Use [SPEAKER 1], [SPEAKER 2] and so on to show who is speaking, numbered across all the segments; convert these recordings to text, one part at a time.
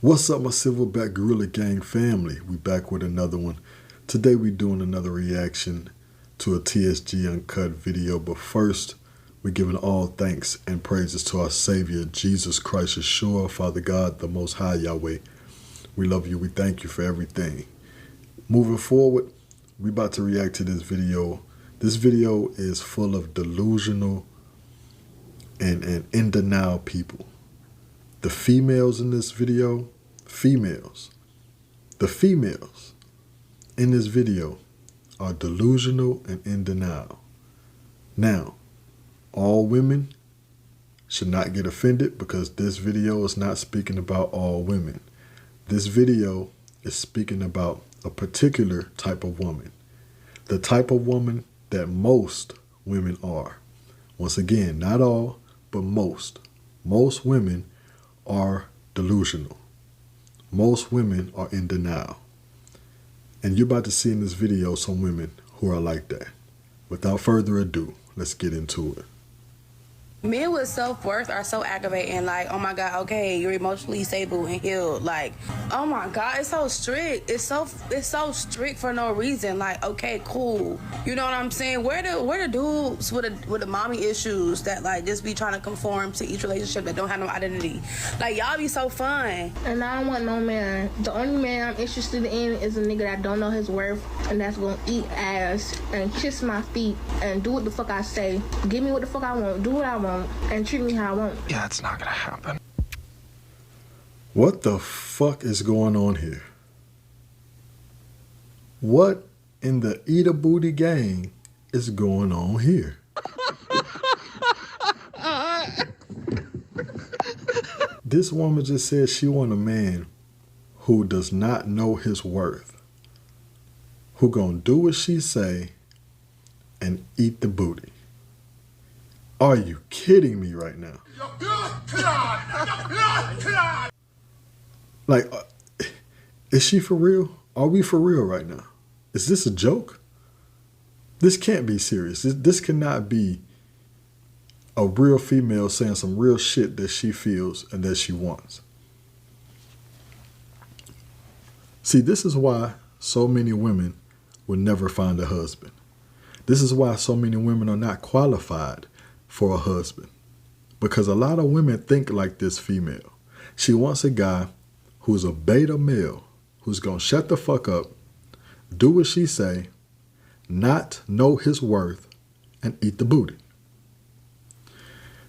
[SPEAKER 1] What's up, my Silverback Gorilla Gang family? We back with another one. Today we doing another reaction to a TSG Uncut video, but first we're giving all thanks and praises to our Savior, Jesus Christ Yeshua, Father God, the Most High Yahweh. We love you. We thank you for everything. Moving forward, we about to react to this video. This video is full of delusional and in denial people. The females in this video, the females in this video are delusional and in denial. Now, all women should not get offended because this video is not speaking about all women. This video is speaking about a particular type of woman. The type of woman that most women are. Once again, not all, but most. Most women are delusional. Most women are in denial. And you're about to see in this video some women who are like that. Without further ado, let's get into it.
[SPEAKER 2] Men with self-worth are so aggravating, like, oh my God, okay, you're emotionally stable and healed. Like, oh my God, it's so strict. It's so strict for no reason. Like, okay, cool. You know what I'm saying? Where the dudes with the mommy issues that like just be trying to conform to each relationship that don't have no identity? Like, y'all be so fun.
[SPEAKER 3] And I don't want no man. The only man I'm interested in is a nigga that don't know his worth and that's gonna eat ass and kiss my feet and do what the fuck I say. Give me what the fuck I want. Do what I want. And treat me how I want.
[SPEAKER 4] Yeah, it's not gonna happen.
[SPEAKER 1] What the fuck is going on here? What in the Eat a Booty gang is going on here? This woman just said she want a man who does not know his worth, who gonna do what she say and eat the booty. Are you kidding me right now? Like, is she for real? Are we for real right now? Is this a joke? This can't be serious. This cannot be a real female saying some real shit that she feels and that she wants. See, this is why so many women will never find a husband. This is why so many women are not qualified for a husband, because a lot of women think like this female. She wants a guy who's a beta male, who's gonna shut the fuck up, do what she say, not know his worth, and eat the booty.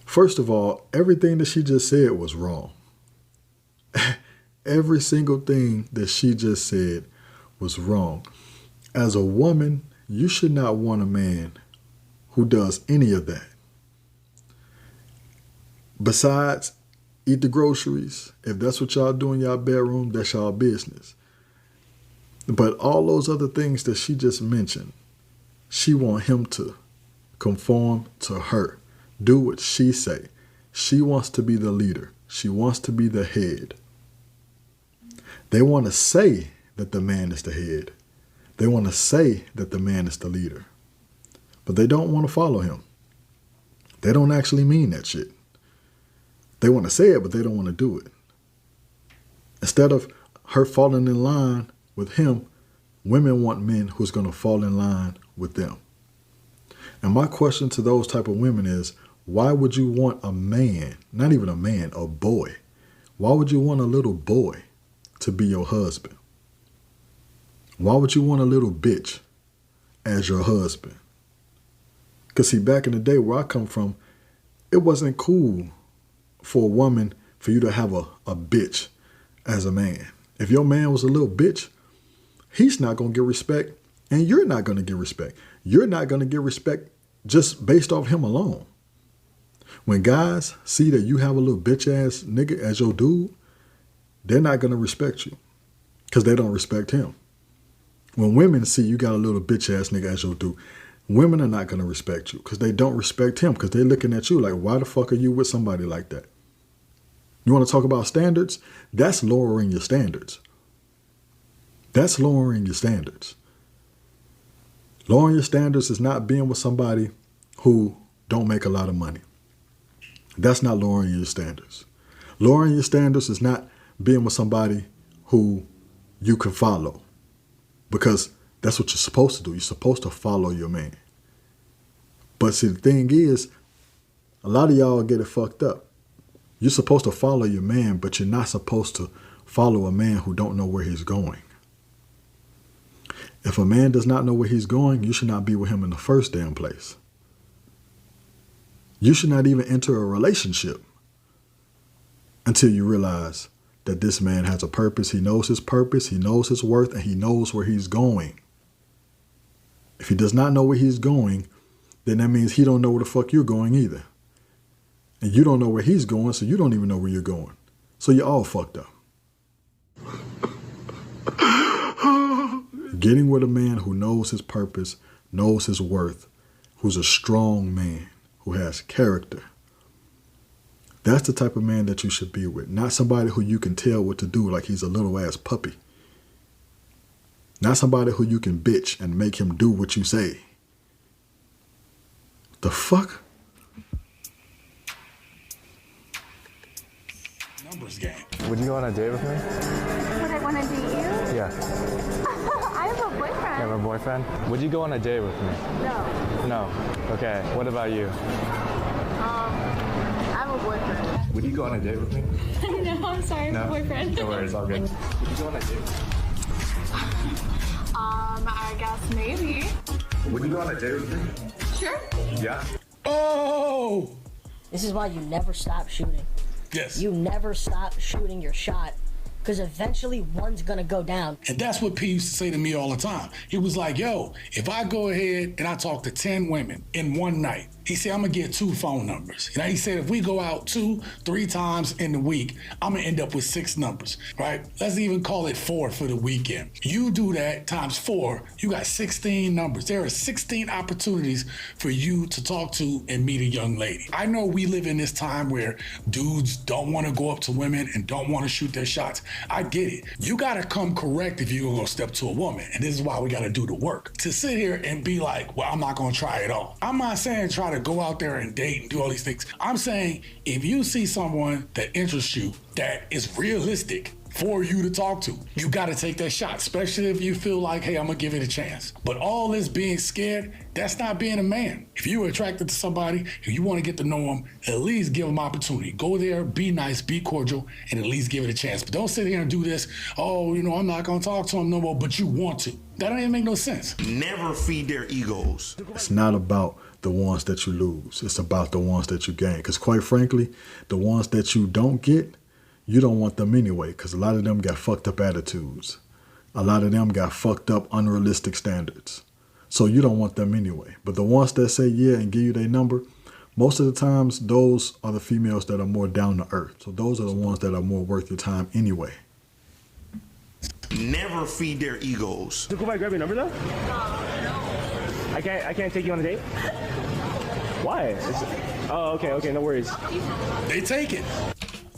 [SPEAKER 1] First of all, everything that she just said was wrong. Every single thing that she just said was wrong. As a woman, you should not want a man who does any of that. Besides, eat the groceries. If that's what y'all do in y'all bedroom, that's y'all business. But all those other things that she just mentioned, she want him to conform to her. Do what she say. She wants to be the leader. She wants to be the head. They want to say that the man is the head. They want to say that the man is the leader. But they don't want to follow him. They don't actually mean that shit. They want to say it, but they don't want to do it. Instead of her falling in line with him, women want men who's going to fall in line with them. And my question to those type of women is, why would you want a man, not even a man, a boy? Why would you want a little boy to be your husband? Why would you want a little bitch as your husband? Because see, back in the day where I come from, it wasn't cool for a woman for you to have a bitch as a man. If your man was a little bitch, he's not going to get respect, and you're not going to get respect. You're not going to get respect just based off him alone. When guys see that you have a little bitch ass nigga as your dude, they're not going to respect you because they don't respect him. When women see you got a little bitch ass nigga as your dude, women are not going to respect you because they don't respect him, because they're looking at you like, why the fuck are you with somebody like that? You want to talk about standards? That's lowering your standards. That's lowering your standards. Lowering your standards is not being with somebody who don't make a lot of money. That's not lowering your standards. Lowering your standards is not being with somebody who you can follow, because that's what you're supposed to do. You're supposed to follow your man. But see, the thing is, a lot of y'all get it fucked up. You're supposed to follow your man, but you're not supposed to follow a man who don't know where he's going. If a man does not know where he's going, you should not be with him in the first damn place. You should not even enter a relationship until you realize that this man has a purpose. He knows his purpose, he knows his worth, and he knows where he's going. If he does not know where he's going, then that means he don't know where the fuck you're going either. And you don't know where he's going, so you don't even know where you're going. So you're all fucked up. Getting with a man who knows his purpose, knows his worth, who's a strong man, who has character. That's the type of man that you should be with. Not somebody who you can tell what to do like he's a little ass puppy. Not somebody who you can bitch and make him do what you say. The fuck?
[SPEAKER 4] Numbers game.
[SPEAKER 5] Would you go on a date with me?
[SPEAKER 6] Would I want to date you?
[SPEAKER 5] Yeah.
[SPEAKER 6] I have a boyfriend.
[SPEAKER 5] You have a boyfriend? Would you go on a date with me?
[SPEAKER 6] No.
[SPEAKER 5] No. Okay. What about you?
[SPEAKER 6] I have a boyfriend.
[SPEAKER 5] Would you go on a date with me?
[SPEAKER 6] No, I'm sorry,
[SPEAKER 5] No.
[SPEAKER 6] my boyfriend.
[SPEAKER 5] No worries, all good. Would you go on a date with me?
[SPEAKER 6] I guess maybe.
[SPEAKER 5] Would you go on a date with me?
[SPEAKER 6] Sure.
[SPEAKER 5] Yeah.
[SPEAKER 4] Oh!
[SPEAKER 7] This is why you never stop shooting.
[SPEAKER 4] Yes.
[SPEAKER 7] You never stop shooting your shot, because eventually one's gonna go down.
[SPEAKER 4] And that's what P used to say to me all the time. He was like, yo, if I go ahead and I talk to 10 women in one night, he said, I'm gonna get 2 phone numbers. You know, he said, if we go out 2-3 times in the week, I'm gonna end up with 6 numbers, right? Let's even call it 4 for the weekend. You do that times 4, you got 16 numbers. There are 16 opportunities for you to talk to and meet a young lady. I know we live in this time where dudes don't wanna go up to women and don't wanna shoot their shots. I get it. You gotta come correct if you're gonna step to a woman. And this is why we gotta do the work. To sit here and be like, well, I'm not gonna try it all. I'm not saying try to go out there and date and do all these things. I'm saying if you see someone that interests you, that is realistic for you to talk to, you gotta take that shot, especially if you feel like, hey, I'm gonna give it a chance. But all this being scared, that's not being a man. If you're attracted to somebody and you wanna get to know them, at least give them opportunity. Go there, be nice, be cordial, and at least give it a chance. But don't sit here and do this, oh, you know, I'm not gonna talk to them no more, but you want to. That don't even make no sense.
[SPEAKER 8] Never feed their egos.
[SPEAKER 1] It's not about the ones that you lose. It's about the ones that you gain. Because quite frankly, the ones that you don't get, you don't want them anyway, because a lot of them got fucked up attitudes. A lot of them got fucked up unrealistic standards. So you don't want them anyway. But the ones that say yeah and give you their number, most of the times those are the females that are more down to earth. So those are the ones that are more worth your time anyway.
[SPEAKER 8] Never feed their egos.
[SPEAKER 9] So could I grab your number though? I can't take you on a date? Why? Okay, no worries.
[SPEAKER 4] They take it.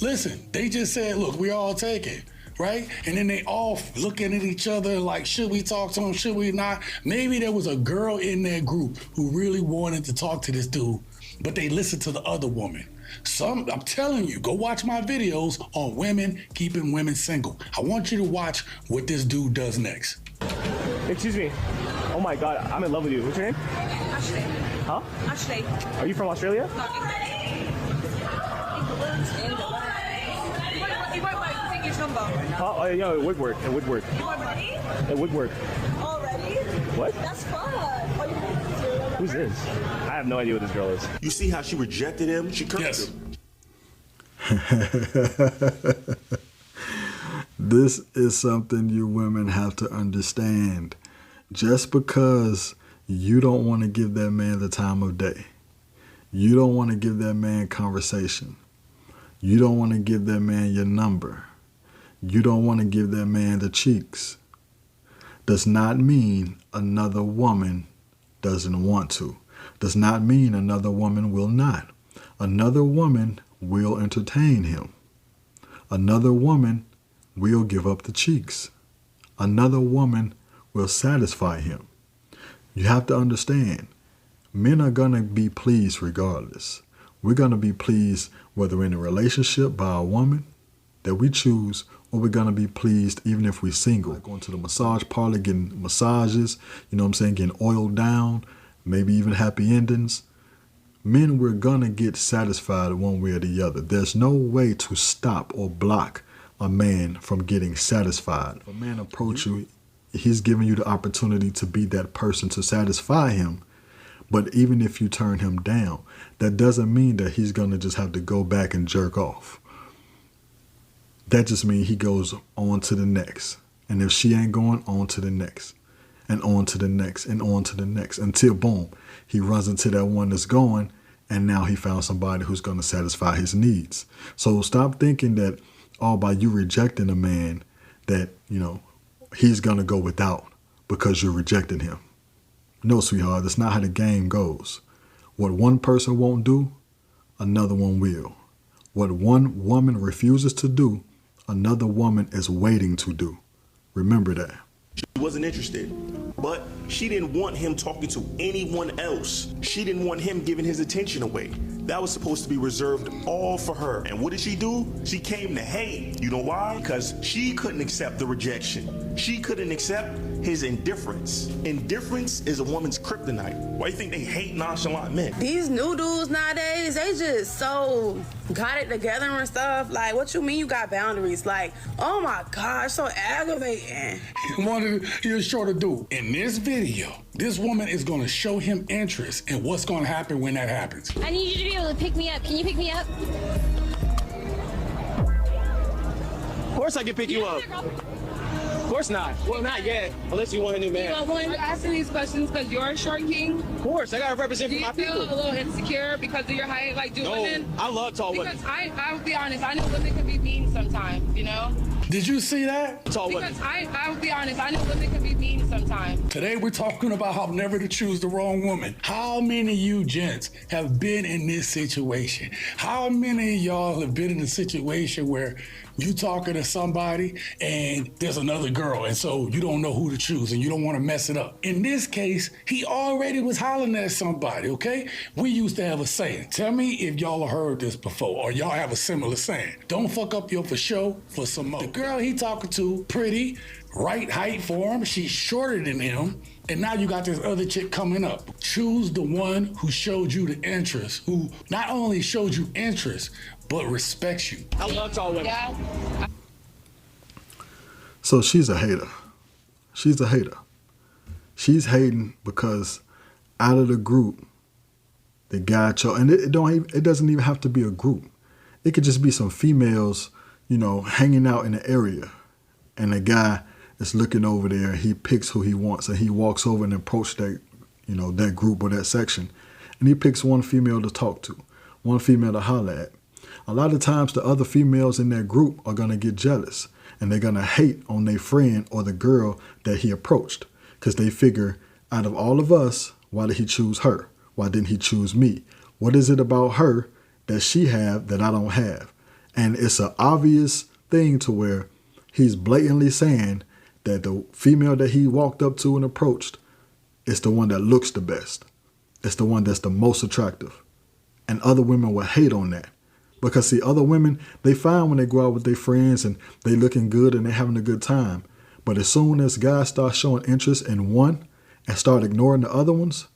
[SPEAKER 4] Listen, they just said, look, we all take it, right? And then they all looking at each other like, should we talk to him? Should we not? Maybe there was a girl in that group who really wanted to talk to this dude, but they listened to the other woman. I'm telling you, go watch my videos on women keeping women single. I want you to watch what this dude does next.
[SPEAKER 9] Excuse me. Oh my God, I'm in love with you. What's your name?
[SPEAKER 10] Ashley.
[SPEAKER 9] Huh?
[SPEAKER 10] Ashley.
[SPEAKER 9] Are you from Australia?
[SPEAKER 10] He won't wait. Take his number.
[SPEAKER 9] Oh, yeah, it would work. It would work.
[SPEAKER 10] Already?
[SPEAKER 9] It would work.
[SPEAKER 10] Already?
[SPEAKER 9] What?
[SPEAKER 10] That's fun.
[SPEAKER 9] Who's this? I have no idea what this girl is.
[SPEAKER 8] You see how she rejected him? She cursed him.
[SPEAKER 1] This is something you women have to understand. Just because you don't want to give that man the time of day, you don't want to give that man conversation, you don't want to give that man your number, you don't want to give that man the cheeks, does not mean another woman doesn't want to. Does not mean another woman will not. Another woman will entertain him. Another woman will give up the cheeks. Another woman will satisfy him. You have to understand, men are going to be pleased regardless. We're going to be pleased whether we're in a relationship by a woman that we choose or we're going to be pleased even if we're single. Like going to the massage parlor, getting massages, you know what I'm saying, getting oiled down, maybe even happy endings. Men, we're going to get satisfied one way or the other. There's no way to stop or block a man from getting satisfied. If a man approach you, he's giving you the opportunity to be that person to satisfy him. But even if you turn him down, that doesn't mean that he's going to just have to go back and jerk off. That just means he goes on to the next. And if she ain't going, on to the next. And on to the next. And on to the next. Until, boom, he runs into that one that's going. And now he found somebody who's going to satisfy his needs. So stop thinking that all by you rejecting a man that, you know, he's going to go without because you're rejecting him. No, sweetheart, that's not how the game goes. What one person won't do, another one will. What one woman refuses to do, another woman is waiting to do. Remember that.
[SPEAKER 8] She wasn't interested, but she didn't want him talking to anyone else. She didn't want him giving his attention away. That was supposed to be reserved all for her. And what did she do? She came to hate. You know why? Because she couldn't accept the rejection. She couldn't accept his indifference. Indifference is a woman's kryptonite. Why do you think they hate nonchalant men?
[SPEAKER 2] These new dudes nowadays, they just so got it together and stuff. Like, what you mean you got boundaries? Like, oh my gosh, so aggravating.
[SPEAKER 4] One you're sure to do. In this video, this woman is going to show him interest in what's going to happen when that happens.
[SPEAKER 6] I need you to be able to pick me up. Can you pick me up?
[SPEAKER 9] Of course I can pick you up. Of course not. Well, not yet, unless you want a new man.
[SPEAKER 11] You know, when you're asking these questions because you're a short king.
[SPEAKER 9] Of course, I gotta represent
[SPEAKER 11] Do you
[SPEAKER 9] my
[SPEAKER 11] feel
[SPEAKER 9] people.
[SPEAKER 11] a little insecure because of your height? Like, do
[SPEAKER 9] No,
[SPEAKER 11] women?
[SPEAKER 9] I love tall women.
[SPEAKER 11] Because I'll be honest, I know women can be mean sometimes, you know?
[SPEAKER 4] Did you see that?
[SPEAKER 9] Tall women.
[SPEAKER 11] Because I'll be honest, I know women can be mean sometimes.
[SPEAKER 4] Today we're talking about how never to choose the wrong woman. How many of you gents have been in this situation? How many of y'all have been in a situation where you talking to somebody and there's another girl and so you don't know who to choose and you don't want to mess it up? In this case, he already was hollering at somebody, okay? We used to have a saying. Tell me if y'all have heard this before or y'all have a similar saying. Don't fuck up your for show for some more. The girl he talking to, pretty, right height for him, she's shorter than him, and now you got this other chick coming up. Choose the one who showed you the interest, who not only showed you interest, but respects you.
[SPEAKER 9] I love tall women.
[SPEAKER 11] Yeah.
[SPEAKER 1] So she's a hater. She's a hater. She's hating because out of the group, the guy chose, and it doesn't even have to be a group. It could just be some females, you know, hanging out in the area, and the guy is looking over there. He picks who he wants, and he walks over and approaches that, you know, that group or that section, and he picks one female to talk to, one female to holler at. A lot of times, the other females in that group are gonna get jealous, and they're gonna hate on their friend or the girl that he approached, because they figure, out of all of us, why did he choose her? Why didn't he choose me? What is it about her that she have that I don't have? And it's an obvious thing to where he's blatantly saying that the female that he walked up to and approached is the one that looks the best. It's the one that's the most attractive. And other women will hate on that. Because see, other women, they find when they go out with their friends and they looking good and they having a good time. But as soon as guys start showing interest in one and start ignoring the other ones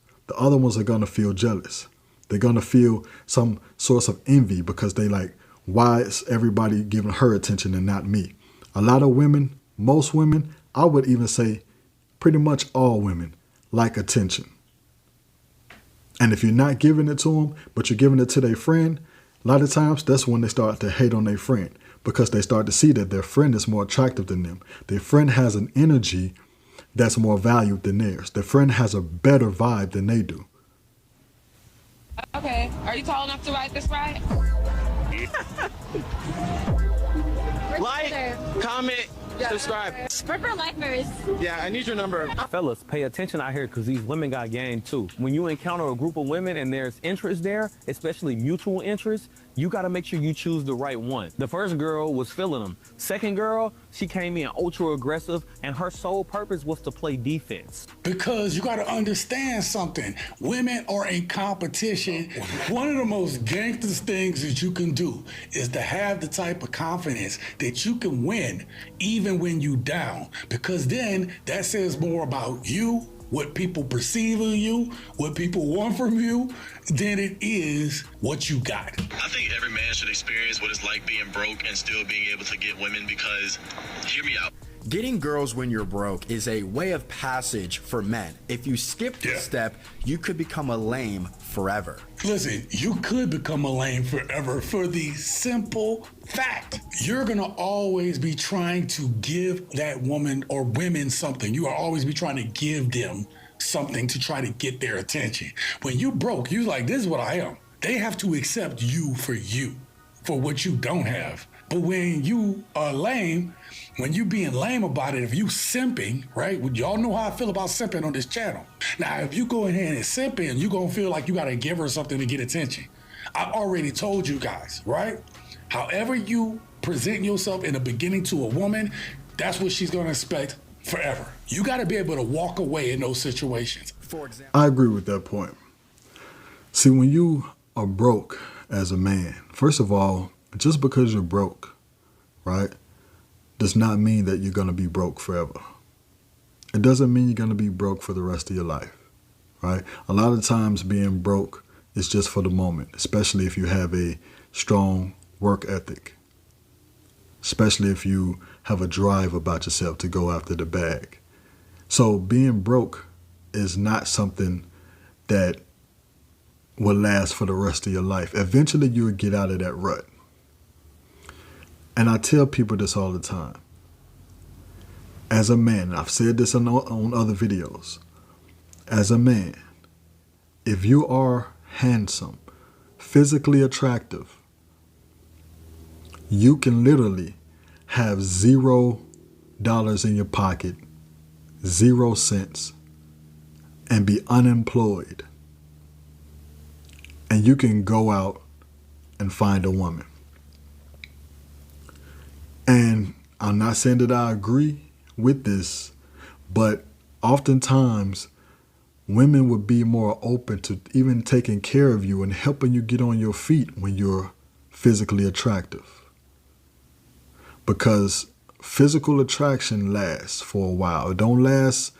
[SPEAKER 1] are going to feel jealous. They're going to feel some source of envy because they like, why is everybody giving her attention and not me? A lot of women, most women, I would even say pretty much all women like attention. And if you're not giving it to them, but you're giving it to their friend, a lot of times that's when they start to hate on their friend because they start to see that their friend is more attractive than them. Their friend has an energy that's more valued than theirs. Their friend has a better vibe than they do.
[SPEAKER 11] Okay, are you tall enough to ride this ride?
[SPEAKER 9] Like, comment, subscribe.
[SPEAKER 6] We're for lifers.
[SPEAKER 9] Yeah, I need your number.
[SPEAKER 12] Fellas, pay attention out here because these women got game too. When you encounter a group of women and there's interest there, especially mutual interest, You got to make sure you choose the right one. The first girl was feeling him. Second girl, she came in ultra aggressive, and her sole purpose was to play defense.
[SPEAKER 4] Because you got to understand something. Women are in competition. One of the most gangsters things that you can do is to have the type of confidence that you can win even when you down. Because then that says more about you, what people perceive of you, what people want from you, than it is what you got.
[SPEAKER 13] I think every man should experience what it's like being broke and still being able to get women because, hear me out.
[SPEAKER 14] Getting girls when you're broke is a way of passage for men. If you skip this step, you could become a lame forever.
[SPEAKER 4] Listen, you could become a lame forever for the simple fact you're gonna always be trying to give that woman or women something. You will always be trying to give them something to try to get their attention. When you broke, you like, this is what I am. They have to accept you, for what you don't have. But when you are lame, when you being lame about it, if you simping, right? Y'all know how I feel about simping on this channel. Now, if you go ahead and simping, you're gonna feel like you gotta give her something to get attention. I've already told you guys, right? However you present yourself in the beginning to a woman, that's what she's gonna expect forever. You gotta be able to walk away in those situations.
[SPEAKER 14] For example,
[SPEAKER 1] I agree with that point. See, when you are broke as a man, first of all, just because you're broke, right, does not mean that you're going to be broke forever. It doesn't mean you're going to be broke for the rest of your life, right? A lot of times being broke is just for the moment, especially if you have a strong work ethic, especially if you have a drive about yourself to go after the bag. So being broke is not something that will last for the rest of your life. Eventually you will get out of that rut. And I tell people this all the time. As a man, I've said this on other videos. As a man, if you are handsome, physically attractive, you can literally have $0 in your pocket, 0 cents, and be unemployed. And you can go out and find a woman. And I'm not saying that I agree with this, but oftentimes women would be more open to even taking care of you and helping you get on your feet when you're physically attractive. Because physical attraction lasts for a while. It don't last,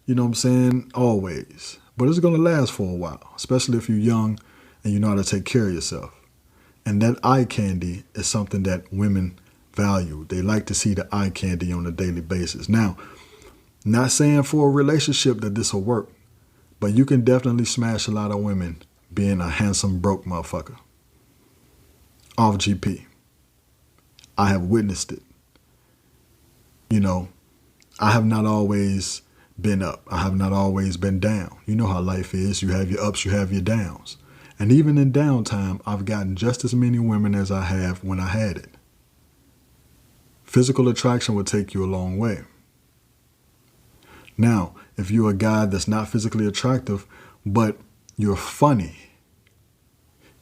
[SPEAKER 1] you know what I'm saying, always. But it's going to last for a while, especially if you're young and you know how to take care of yourself. And that eye candy is something that women value. They like to see the eye candy on a daily basis. Now, not saying for a relationship that this will work, but you can definitely smash a lot of women being a handsome, broke motherfucker. Off GP. I have witnessed it. You know, I have not always been up. I have not always been down. You know how life is. You have your ups, you have your downs. And even in downtime, I've gotten just as many women as I have when I had it. Physical attraction will take you a long way. Now, if you're a guy that's not physically attractive, but you're funny,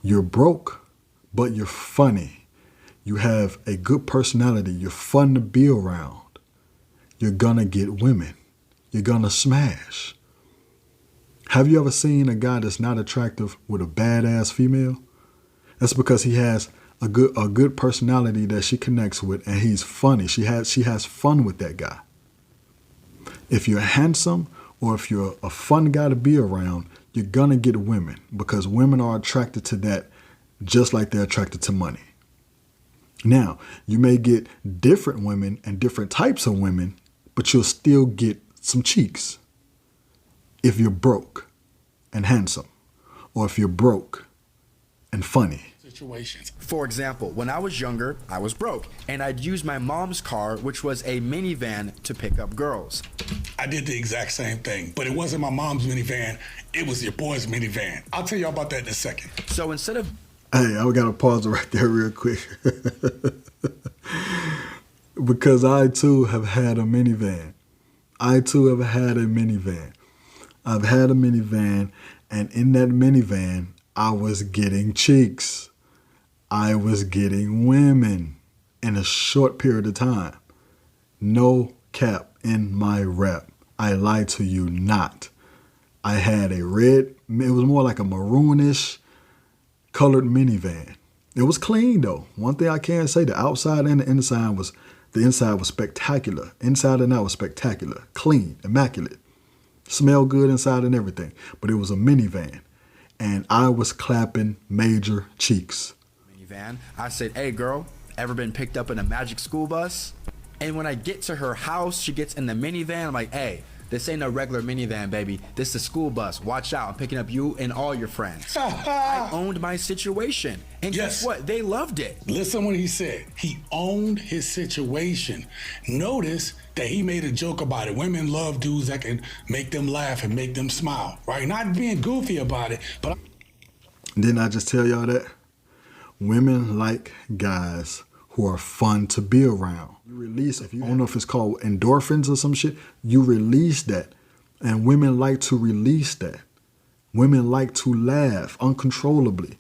[SPEAKER 1] you're broke, but you're funny, you have a good personality, you're fun to be around, you're gonna get women. You're gonna smash. Have you ever seen a guy that's not attractive with a badass female? That's because he has a good personality that she connects with, and he's funny. She has fun with that guy. If you're handsome or if you're a fun guy to be around, you're gonna get women, because women are attracted to that just like they're attracted to money. Now, you may get different women and different types of women, but you'll still get some cheeks if you're broke and handsome, or if you're broke and funny.
[SPEAKER 4] Situations.
[SPEAKER 14] For example, when I was younger, I was broke, and I'd use my mom's car, which was a minivan, to pick up girls.
[SPEAKER 4] I did the exact same thing, but it wasn't my mom's minivan. It was your boy's minivan. I'll tell you all about that in a second.
[SPEAKER 14] So instead of...
[SPEAKER 1] Hey, I got to pause it right there real quick. Because I too have had a minivan. I've had a minivan, and in that minivan, I was getting cheeks. I was getting women in a short period of time. No cap in my rap. I lie to you not. I had a red, it was more like a maroonish colored minivan. It was clean though. One thing I can say, the outside and the inside was spectacular. Inside and out was spectacular. Clean, immaculate. Smelled good inside and everything. But it was a minivan. And I was clapping major cheeks.
[SPEAKER 14] Minivan. I said, hey girl, ever been picked up in a Magic school bus? And when I get to her house, she gets in the minivan. I'm like, hey, this ain't a regular minivan, baby. This is a school bus. Watch out. I'm picking up you and all your friends. I owned my situation. And guess what? They loved it.
[SPEAKER 4] Listen what he said. He owned his situation. Notice that he made a joke about it. Women love dudes that can make them laugh and make them smile, right? Not being goofy about it, but...
[SPEAKER 1] Didn't I just tell y'all that? Women like guys who are fun to be around. You release, I don't know if it's called endorphins or some shit, you release that. And women like to release that. Women like to laugh uncontrollably.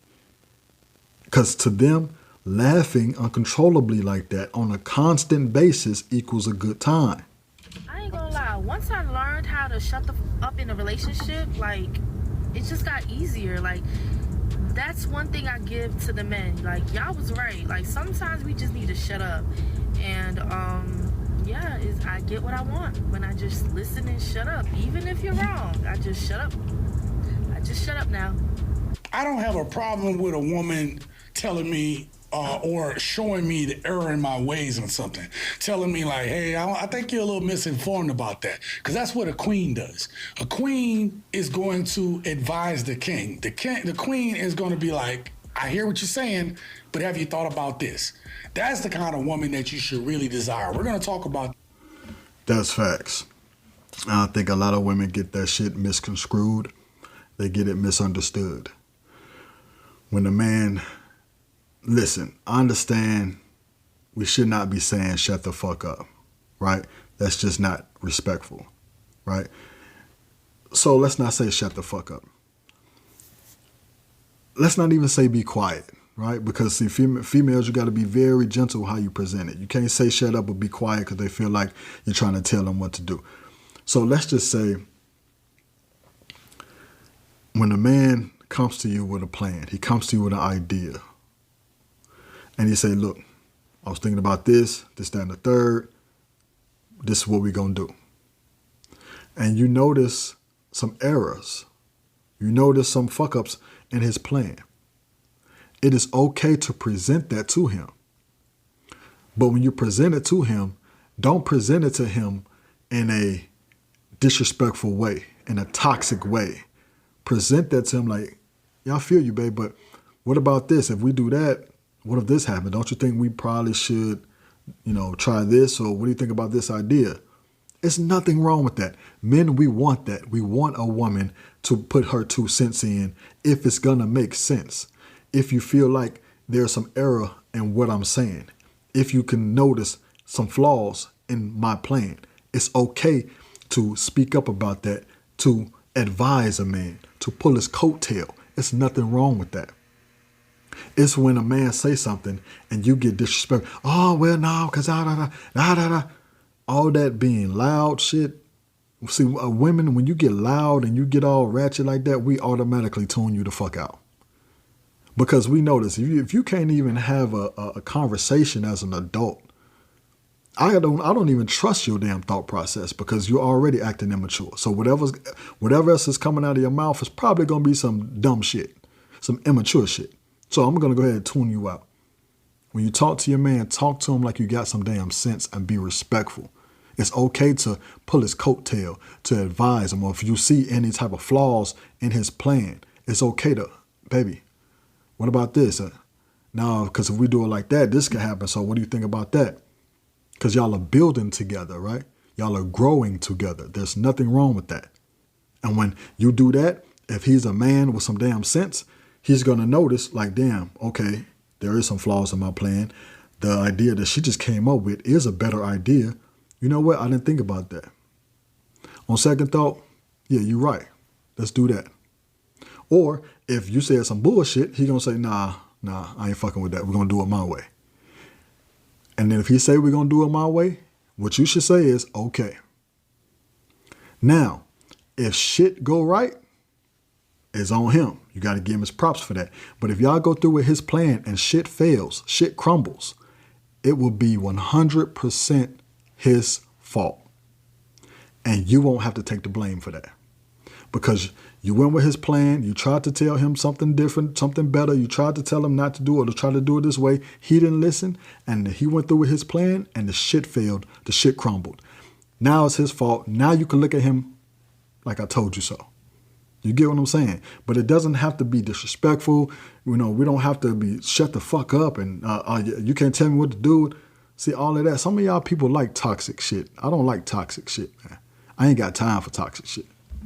[SPEAKER 1] Because to them, laughing uncontrollably like that on a constant basis equals a good time.
[SPEAKER 3] I ain't gonna lie, once I learned how to shut the up in a relationship, like, it just got easier. Like, that's one thing I give to the men. Like, y'all was right. Like, sometimes we just need to shut up. And, yeah, I get what I want when I just listen and shut up. Even if you're wrong, I just shut up. I just shut up now.
[SPEAKER 4] I don't have a problem with a woman telling me or showing me the error in my ways on something. Telling me like, hey, I think you're a little misinformed about that. Because that's what a queen does. A queen is going to advise the king. The queen is going to be like, I hear what you're saying, but have you thought about this? That's the kind of woman that you should really desire. We're going to talk about.
[SPEAKER 1] That's facts. I think a lot of women get that shit misconstrued. They get it misunderstood. When a man, listen, I understand we should not be saying shut the fuck up, right? That's just not respectful, right? So let's not say shut the fuck up. Let's not even say be quiet, right? Because see, females, you got to be very gentle how you present it. You can't say shut up or be quiet because they feel like you're trying to tell them what to do. So let's just say when a man comes to you with a plan, he comes to you with an idea, and he say, look, I was thinking about this, that, and the third. This is what we're going to do. And you notice some errors. You notice some fuck-ups in his plan. It is okay to present that to him. But when you present it to him, don't present it to him in a disrespectful way, in a toxic way. Present that to him like, yeah, I feel you, babe, but what about this? If we do that, what if this happened? Don't you think we probably should, try this? Or what do you think about this idea? It's nothing wrong with that. Men, we want that. We want a woman to put her 2 cents in if it's going to make sense. If you feel like there's some error in what I'm saying. If you can notice some flaws in my plan. It's okay to speak up about that, to advise a man, to pull his coattail. It's nothing wrong with that. It's when a man say something and you get disrespectful. Oh, well, no, because all that being loud shit. See, women, when you get loud and you get all ratchet like that, we automatically tune you the fuck out. Because we notice if you can't even have a conversation as an adult, I don't even trust your damn thought process because you're already acting immature. So whatever else is coming out of your mouth is probably going to be some dumb shit, some immature shit. So I'm going to go ahead and tune you out. When you talk to your man, talk to him like you got some damn sense and be respectful. It's okay to pull his coattail, to advise him, or if you see any type of flaws in his plan, it's okay to, baby, what about this? No, because if we do it like that, this could happen. So what do you think about that? Because y'all are building together, right? Y'all are growing together. There's nothing wrong with that. And when you do that, if he's a man with some damn sense, he's going to notice like, damn, okay, there is some flaws in my plan. The idea that she just came up with is a better idea. You know what? I didn't think about that. On second thought, yeah, you're right. Let's do that. Or if you said some bullshit, he's going to say, nah, nah, I ain't fucking with that. We're gonna do it my way. And then if he say we're gonna do it my way, what you should say is, okay. Now, if shit go right, it's on him. You got to give him his props for that. But if y'all go through with his plan and shit fails, shit crumbles, it will be 100% his fault. And you won't have to take the blame for that. Because you went with his plan, you tried to tell him something different, something better, you tried to tell him not to do it or to try to do it this way. He didn't listen, and he went through with his plan, and the shit failed, the shit crumbled. Now it's his fault. Now you can look at him like I told you so. You get what I'm saying? But it doesn't have to be disrespectful. You know, we don't have to be shut the fuck up and you can't tell me what to do. See, all of that. Some of y'all people like toxic shit. I don't like toxic shit, man. I ain't got time for toxic shit.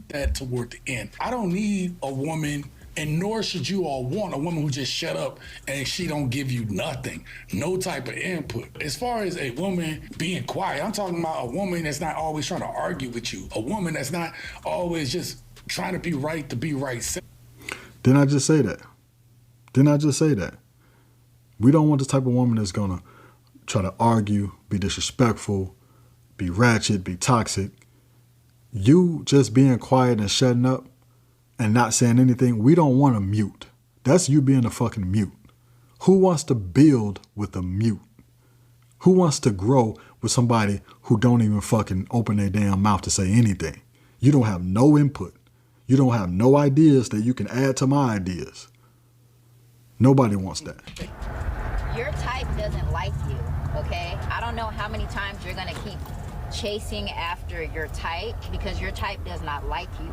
[SPEAKER 4] That toward the end. I don't need a woman, and nor should you all want a woman who just shut up and she don't give you nothing, no type of input. As far as a woman being quiet, I'm talking about a woman that's not always trying to argue with you, a woman that's not always just trying to be right.
[SPEAKER 1] Didn't I just say that? Didn't I just say that? We don't want the type of woman that's gonna try to argue, be disrespectful, be ratchet, be toxic. You just being quiet and shutting up and not saying anything, we don't want a mute. That's you being a fucking mute. Who wants to build with a mute? Who wants to grow with somebody who don't even fucking open their damn mouth to say anything? You don't have no input. You don't have no ideas that you can add to my ideas. Nobody wants that.
[SPEAKER 15] Your type doesn't like you, okay? I don't know how many times you're gonna keep chasing after your type because your type does not like you.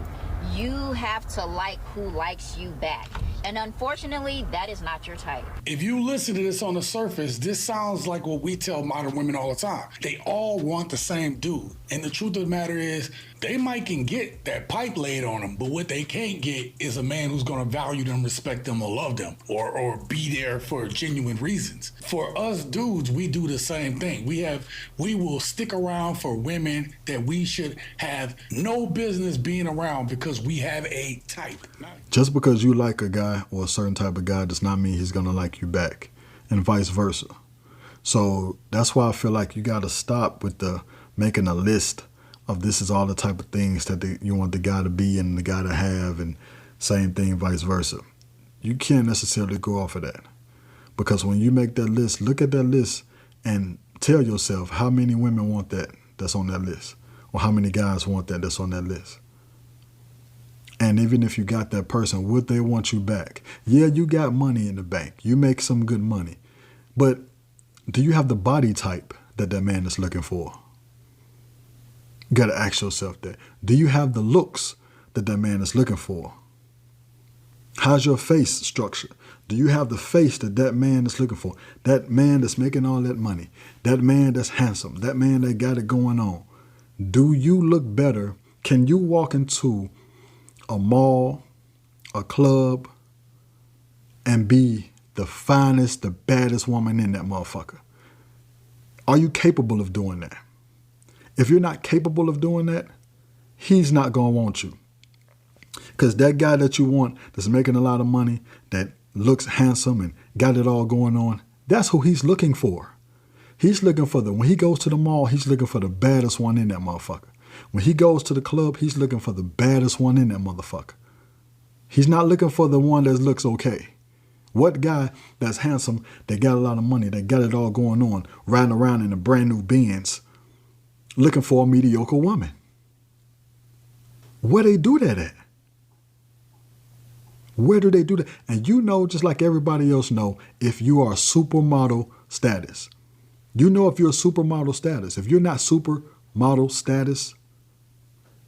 [SPEAKER 15] You have to like who likes you back. And unfortunately, that is not your type.
[SPEAKER 4] If you listen to this on the surface, this sounds like what we tell modern women all the time. They all want the same dude. And the truth of the matter is, they might can get that pipe laid on them, but what they can't get is a man who's gonna value them, respect them, or love them, or be there for genuine reasons. For us dudes, we do the same thing. We will stick around for women that we should have no business being around because we have a type.
[SPEAKER 1] Just because you like a guy or a certain type of guy does not mean he's gonna like you back, and vice versa. So that's why I feel like you gotta stop with the making a list of this is all the type of things that you want the guy to be and the guy to have, and same thing vice versa. You can't necessarily go off of that, because when you make that list, look at that list and tell yourself how many women want that's on that list, or how many guys want that's on that list. And even if you got that person, would they want you back? Yeah, you got money in the bank. You make some good money. But do you have the body type that man is looking for? You got to ask yourself that. Do you have the looks that man is looking for? How's your face structure? Do you have the face that man is looking for? That man that's making all that money. That man that's handsome. That man that got it going on. Do you look better? Can you walk into a mall, a club, and be the finest, the baddest woman in that motherfucker? Are you capable of doing that? If you're not capable of doing that, he's not going to want you. Because that guy that you want that's making a lot of money, that looks handsome and got it all going on, that's who he's looking for. He's looking for when he goes to the mall, he's looking for the baddest one in that motherfucker. When he goes to the club, he's looking for the baddest one in that motherfucker. He's not looking for the one that looks okay. What guy that's handsome, that got a lot of money, that got it all going on, riding around in a brand new Benz, looking for a mediocre woman? Where they do that at? Where do they do that? And you know, just like everybody else know, if you are supermodel status. You know if you're a supermodel status. If you're not supermodel status,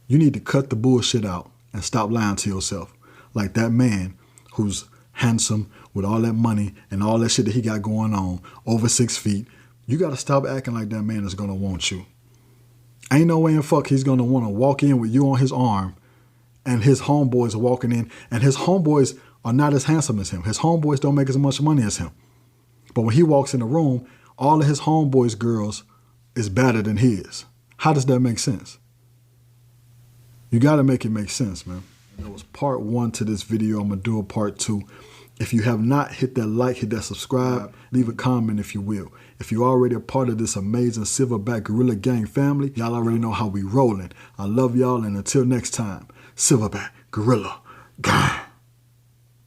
[SPEAKER 1] you need to cut the bullshit out and stop lying to yourself. Like that man who's handsome with all that money and all that shit that he got going on, over 6 feet. You got to stop acting like that man is going to want you. Ain't no way in fuck he's going to want to walk in with you on his arm and his homeboys are walking in, and his homeboys are not as handsome as him. His homeboys don't make as much money as him. But when he walks in the room, all of his homeboys' girls is better than his. How does that make sense? You got to make it make sense, man. That was part 1 to this video. I'm going to do a part 2. If you have not, hit that like, hit that subscribe, leave a comment if you will. If you're already a part of this amazing Silverback Gorilla Gang family, y'all already know how we rolling. I love y'all, and until next time, Silverback Gorilla Gang.